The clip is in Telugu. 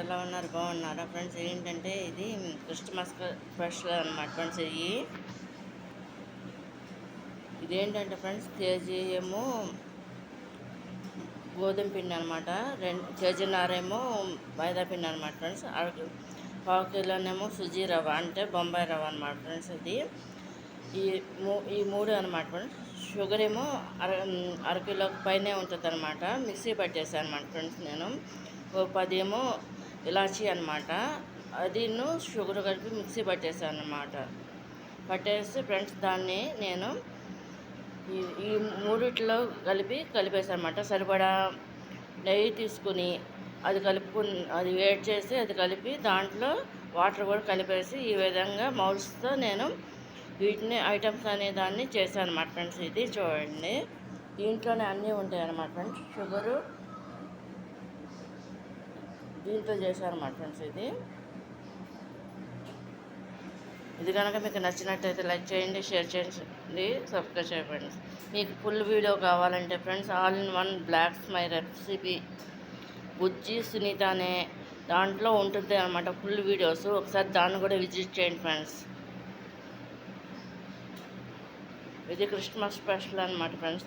ఎలా ఉన్నారు? బాగున్నారా ఫ్రెండ్స్? ఏంటంటే ఇది క్రిస్మస్ స్పెషల్ అనమాట ఫ్రెండ్స్. ఇదేంటంటే ఫ్రెండ్స్ కేజీ ఏమో గోధుమ పిండి అనమాట, 2 కేజీన్నర ఏమో మైదా పిండి అనమాట ఫ్రెండ్స్. పావు కిలోనేమో సుజీ రవ్వ అంటే బొంబాయి రవ్వ అనమాట ఫ్రెండ్స్. ఈ మూడు అనమాట ఫ్రెండ్స్. షుగర్ ఏమో అరకిలోకి పైనే ఉంటుంది అనమాట. మిక్సీ పట్టేసాను అనమాట ఫ్రెండ్స్. నేను 10 ఏమో ఇలాచీ అనమాట, అదిను షుగర్ కలిపి మిక్సీ పట్టేసాను అనమాట. పట్టేసి ఫ్రెండ్స్ దాన్ని నేను ఈ మూడిట్లో కలిపేసాను అనమాట. సరిపడా నెయ్యి తీసుకుని అది వేడి చేసి అది కలిపి దాంట్లో వాటర్ కూడా కలిపేసి ఈ విధంగా మౌల్స్తో నేను వీటిని ఐటమ్స్ అనే దాన్ని చేశాను అనమాట ఫ్రెండ్స్. ఇది చూడండి, దీంట్లోనే అన్నీ ఉంటాయి అన్నమాట ఫ్రెండ్స్. షుగరు దీంతో చేశాను అన్నమాట ఫ్రెండ్స్. ఇది కనుక మీకు నచ్చినట్టయితే లైక్ చేయండి, షేర్ చేయండి, సబ్స్క్రైబ్ చేయండి ఫ్రెండ్స్. మీకు ఫుల్ వీడియో కావాలంటే friends all in one blogs my recipe Bujji Sunitha అనే దాంట్లో ఉంటుంది అన్నమాట ఫుల్ వీడియోస్. ఒకసారి దాన్ని కూడా విజిట్ చేయండి ఫ్రెండ్స్. ఇది క్రిస్మస్ స్పెషల్ అనమాట ఫ్రెండ్స్.